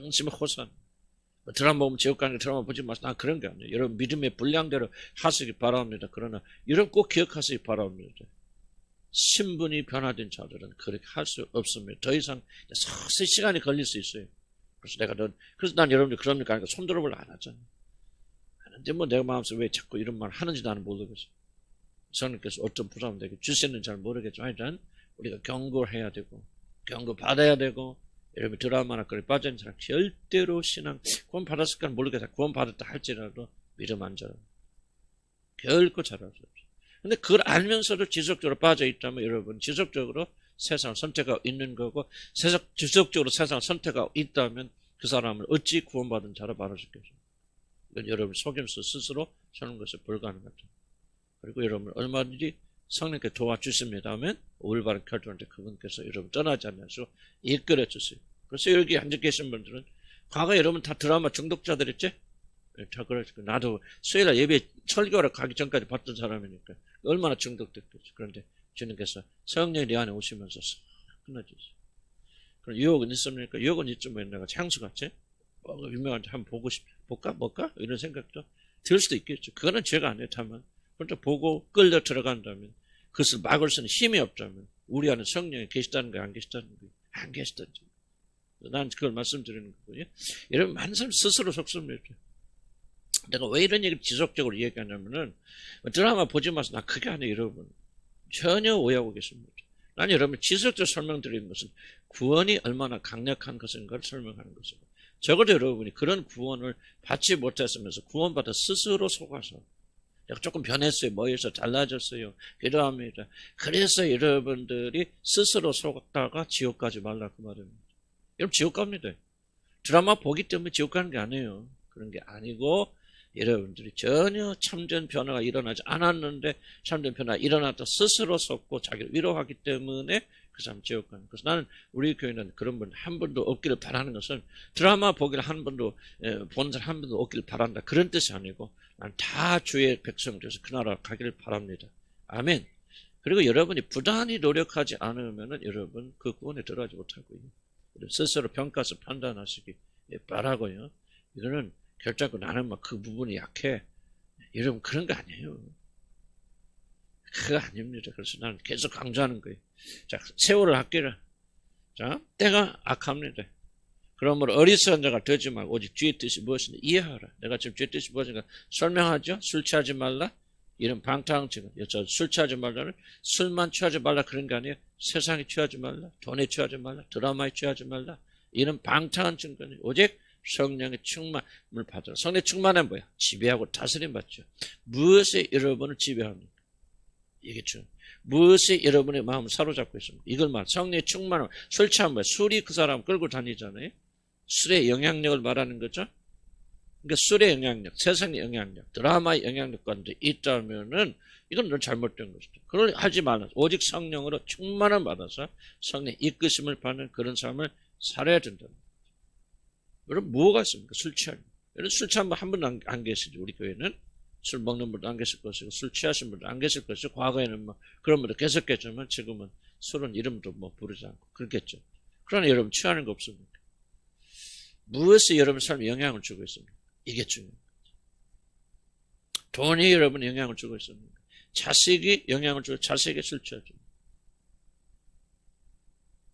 양심에 호소하는 거예요. 드라마 보면 지옥 가는 게 드라마 보지 마세요. 난 그런 게 아니에요. 여러분 믿음의 분량대로 하시기 바랍니다. 그러나 이런 꼭 기억하시기 바랍니다. 신분이 변화된 자들은 그렇게 할 수 없습니다. 더 이상 서서히 시간이 걸릴 수 있어요. 그래서 난 여러분들 그럽니까? 하니까 손들어볼 안 하잖아요. 하는데 내가 마음속에 왜 자꾸 이런 말 하는지 나는 모르겠어요. 성령께서 어떤 부담을 내게 주시는지 잘 모르겠지만 일단 우리가 경고를 해야 되고 경고 받아야 되고 여러분 드라마나 그래 빠진 사람 절대로 신앙 구원 받았을까 모르겠어요. 구원 받았다 할지라도 믿음 안 자라. 결코 잘할 수 없어요. 근데 그걸 알면서도 지속적으로 빠져 있다면 여러분 지속적으로 세상을 선택하고 있는 거고 지속적으로 세상을 선택하고 있다면 그 사람을 어찌 구원받은 자로 말할 수 있겠습니까? 이건 여러분 속임수 스스로 사는 것이 불가능하죠. 그리고 여러분 얼마든지 성령께 도와주십니다 하면 올바른 결정할 때 그분께서 여러분 떠나지 않으시고 이끌어 주세요. 그래서 여기 앉아 계신 분들은 과거 여러분 다 드라마 중독자들이었지? 다 그러시고 나도 수요일날 예배 설교하러 가기 전까지 봤던 사람이니까 얼마나 중독됐겠지. 그런데 주님께서 성령이 내 안에 오시면서 끊어지지. 그럼 유혹은 있습니까? 유혹은 있죠. 내가 향수같이 유명한데 한번 보고 볼까? 뭘까? 이런 생각도 들 수도 있겠죠. 그거는 죄가 아니에요. 다만 먼저 보고 끌려 들어간다면 그것을 막을 수는 힘이 없다면 우리 안에 성령이 계시다는 거예요? 안 계시다는 거예요? 안 계시다는 거예요. 난 그걸 말씀드리는 거고요. 여러분 많은 사람 스스로 속습니다. 내가 왜 이런 얘기를 지속적으로 얘기하냐면은 드라마 보지 마세요. 나 그게 아니에요. 여러분 전혀 오해하고 계십니다. 난 여러분 지속적으로 설명드리는 것은 구원이 얼마나 강력한 것인가를 설명하는 것이고 적어도 여러분이 그런 구원을 받지 못했으면서 구원받아 스스로 속아서 내가 조금 변했어요. 뭐해서 달라졌어요. 기도합니다. 그래서 여러분들이 스스로 속다가 지옥 가지 말라 그 말입니다. 여러분 지옥 갑니다. 드라마 보기 때문에 지옥 가는 게 아니에요. 그런 게 아니고 여러분들이 전혀 참된 변화가 일어나지 않았는데 참된 변화가 일어났다 스스로 속고 자기를 위로하기 때문에 그 사람 지옥 가는. 그래서 나는 우리 교회는 그런 분 한 번도 없기를 바라는 것은 드라마 보기를 한 번도 본 사람 한 번도 없기를 바란다 그런 뜻이 아니고 난 다 주의 백성 되어서 그 나라 가기를 바랍니다. 아멘. 그리고 여러분이 부단히 노력하지 않으면은 여러분 그 구원에 들어가지 못하고요. 스스로 평가해서 판단하시기 바라고요. 이거는 결정하고 나는 막 그 부분이 약해. 여러분 그런 거 아니에요. 그거 아닙니다. 그래서 나는 계속 강조하는 거예요. 자, 세월을 아끼라. 자, 때가 악합니다. 그러므로 어리석은 자가 되지 말고 오직 주의 뜻이 무엇인지 이해하라. 내가 지금 주의 뜻이 무엇인가 설명하죠. 술 취하지 말라. 이런 방탕증은 술 취하지 말라는 술만 취하지 말라 그런 거 아니에요. 세상에 취하지 말라. 돈에 취하지 말라. 드라마에 취하지 말라. 이런 방탕한 증거는 오직 성령의 충만을 받으라. 성령의 충만은 뭐야? 지배하고 다스림 받죠. 무엇이 여러분을 지배합니까? 이게 무엇이 여러분의 마음을 사로잡고 있습니까? 이걸 말. 성령의 충만은 술 취하면 뭐야? 술이 그 사람 끌고 다니잖아요. 술의 영향력을 말하는 거죠. 그러니까 술의 영향력, 세상의 영향력, 드라마의 영향력 가운데 있다면은 이건 늘 잘못된 것이죠. 그걸 하지 말라. 오직 성령으로 충만을 받아서 성령의 이끄심을 받는 그런 삶을 살아야 된다. 여러분 뭐가 있습니까? 술 취하는. 여러분 술 취한 분 한 분 안 계시죠. 우리 교회는 술 먹는 분도 안 계실 것이고 술 취하신 분도 안 계실 것이고 과거에는 뭐 그런 분도 계셨겠지만 지금은 술은 이름도 뭐 부르지 않고 그렇겠죠. 그러나 여러분 취하는 거 없습니까? 무엇이 여러분 삶에 영향을 주고 있습니까? 이게 중요해요. 돈이 여러분 영향을 주고 있습니까? 자식이 영향을 주고 자식에게 술 취하죠.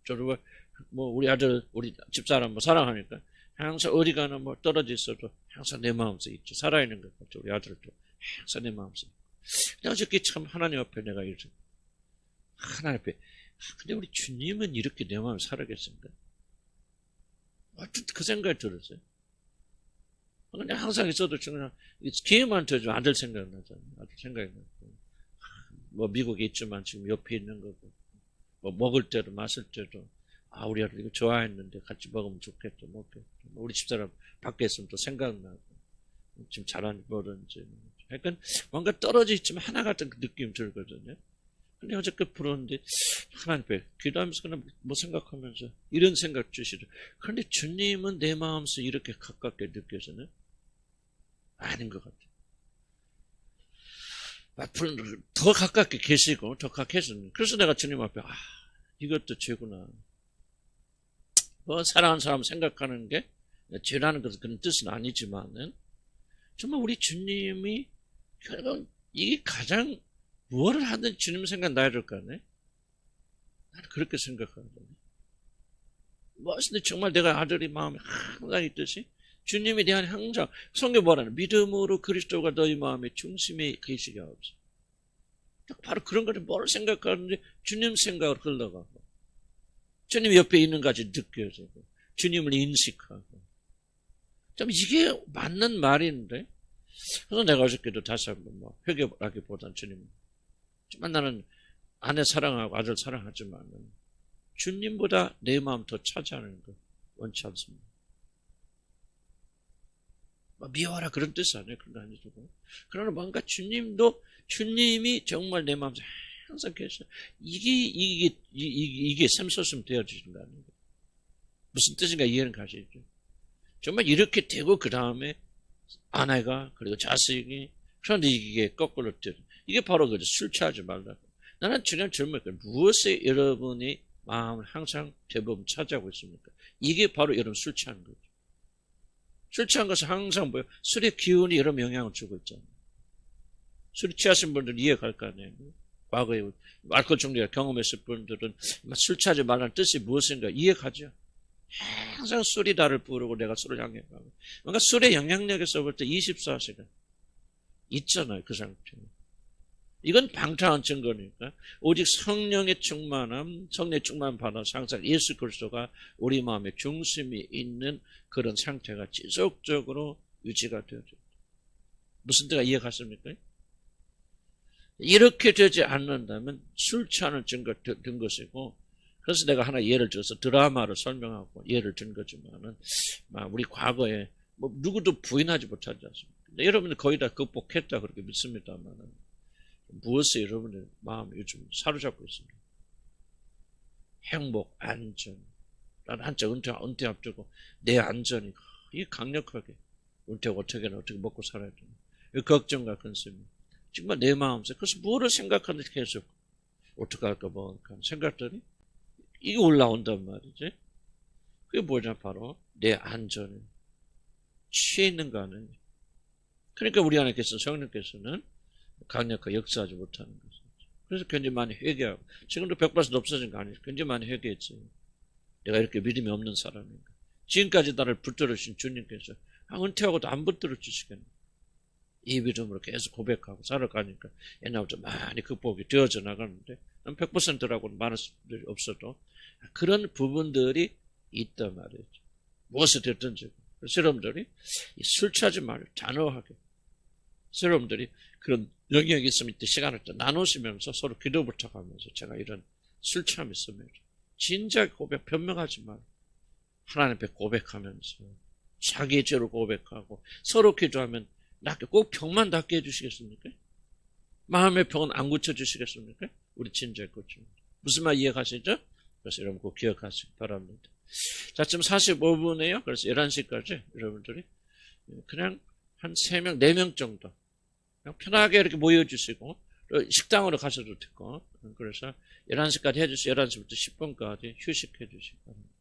저도 뭐 우리 아들 우리 집사람 뭐 사랑하니까 항상 어디 가나 뭐 떨어져 있어도 항상 내 마음속에 있죠. 살아있는 것 같죠. 우리 아들도 항상 내 마음속에. 그냥 어저께 참 하나님 앞에 내가 이렇게 하나님 앞에 근데 우리 주님은 이렇게 내 마음에 살아겠습니까? 어쨌든 그 생각이 들었어요. 그냥 항상 있어도 그냥 기회만 되죠. 아들 생각나잖아요. 아들 생각이 나고 뭐 미국에 있지만 지금 옆에 있는 거고 뭐 먹을 때도 마실 때도 아 우리 아들 이거 좋아했는데 같이 먹으면 좋겠다. 먹겠다. 우리 집사람 밖에 있으면 또 생각나고 지금 잘하는지 모르는지 약간 뭔가 떨어져 있지만 하나 같은 그 느낌 들거든요. 근데 어저께 부르는데 하나님 앞에 기도하면서 그냥 뭐 생각하면서 이런 생각 주시죠. 그런데 주님은 내 마음속에 이렇게 가깝게 느껴지는 아닌 것 같아요. 앞으로 더 가깝게 계시고 더 가까이서 그래서 내가 주님 앞에 이것도 죄구나. 뭐 사랑하는 사람 생각하는 게 죄라는 것은 그런 뜻은 아니지만은 정말 우리 주님이 결국 이게 가장 무엇을 하든 주님 생각 나야 될 거 아니에요? 나는 그렇게 생각하거든요. 근데 정말 내가 아들이 마음에 항상 있듯이 주님에 대한 항상 성경 뭐라는 믿음으로 그리스도가 너희 마음의 중심에 계시게 하옵소서. 바로 그런 거를 뭘 생각하는지 주님 생각으로 흘러가고 주님 옆에 있는 것까지 느껴지고 주님을 인식하고 좀 이게 맞는 말인데 그래서 내가 어저께도 다시 한번 뭐 회개하기보다는 주님 정말 나는 아내 사랑하고 아들 사랑하지만 주님보다 내 마음 더 차지하는 거 원치 않습니다. 미워하라 그런 뜻이 아니에요. 그런 거 아니죠. 그러나 뭔가 주님이 정말 내 마음속에 항상 계셔. 이게 샘솟음 되어지는 거 아니에요. 무슨 뜻인가 이해는 가시죠. 정말 이렇게 되고 그 다음에 아내가 그리고 자식이 그런데 이게 거꾸로 되는 이게 바로 그죠. 술 취하지 말라고. 나는 주님 젊을 때 무엇에 여러분이 마음을 항상 대부분 차지하고 있습니까? 이게 바로 여러분 술 취하는 거죠. 술 취한 것은 항상 뭐예요? 술의 기운이 여러 영향을 주고 있잖아요. 술 취하신 분들은 이해갈 거 아니에요. 과거에 알코올 중독을 경험했을 분들은 술 취하지 말라는 뜻이 무엇인가 이해가죠. 항상 술이 나를 부르고 내가 술을 향해 가고. 뭔가 술의 영향력에서 볼 때 24시간 있잖아요. 그 상태. 이건 방탕한 증거니까 오직 성령의 충만함, 성령의 충만 받아서 항상 예수 그리스도가 우리 마음의 중심이 있는 그런 상태가 지속적으로 유지가 되어져요. 무슨 뜻가 이해갔습니까? 이렇게 되지 않는다면 술 취하는 증거 든 것이고 그래서 내가 하나 예를 들어서 드라마를 설명하고 예를 든 거지만은 우리 과거에 뭐 누구도 부인하지 못하지 않습니까? 근데 여러분들 거의 다 극복했다 그렇게 믿습니다만은 무엇을 여러분의 마음을 요즘 사로잡고 있습니다. 행복, 안전. 나는 한자 은퇴 앞두고 내 안전이 이 강력하게 은퇴가 어떻게 먹고 살아야 되나. 걱정과 근심이. 정말 내 마음속에 그래서 뭐를 생각하는지 계속 어떻게 할까 뭐 할까 생각들이 이게 올라온단 말이지. 그게 뭐냐 바로 내 안전에 취해 있는가 하는. 그러니까 우리 안에께서 성령께서는 강력하게 역사하지 못하는 것이죠. 그래서 굉장히 많이 회개하고 지금도 100% 없어진 거 아니에요. 굉장히 많이 회개했지. 내가 이렇게 믿음이 없는 사람인가. 지금까지 나를 붙들어 주신 주님께서 은퇴하고도 안 붙들어 주시겠네. 이 믿음으로 계속 고백하고 살아가니까 옛날부터 많이 극복이 되어져 나가는데 100%라고는 말할 수 없어도 그런 부분들이 있단 말이죠. 무엇을 됐든지 그래서 여러분들이 술 취하지 말고 단호하게. 그래서 여러분들이 그런 영역이 있으면 이때 시간을 또 나누시면서 서로 기도 부탁하면서 제가 이런 술 취함이 있으면 진작 고백 변명하지 말고 하나님 앞에 고백하면서 자기의 죄를 고백하고 서로 기도하면 낫게 꼭 병만 낫게 해주시겠습니까? 마음의 병은 안 고쳐주시겠습니까? 우리 진작 고쳐. 무슨 말 이해가시죠? 그래서 여러분 꼭 기억하시기 바랍니다. 자, 지금 45분이에요. 그래서 11시까지 여러분들이 그냥 한 3명, 4명 정도 그냥 편하게 이렇게 모여주시고 식당으로 가셔도 되고 그래서 11시까지 해주시고 11시부터 10분까지 휴식해 주시기 바랍니다.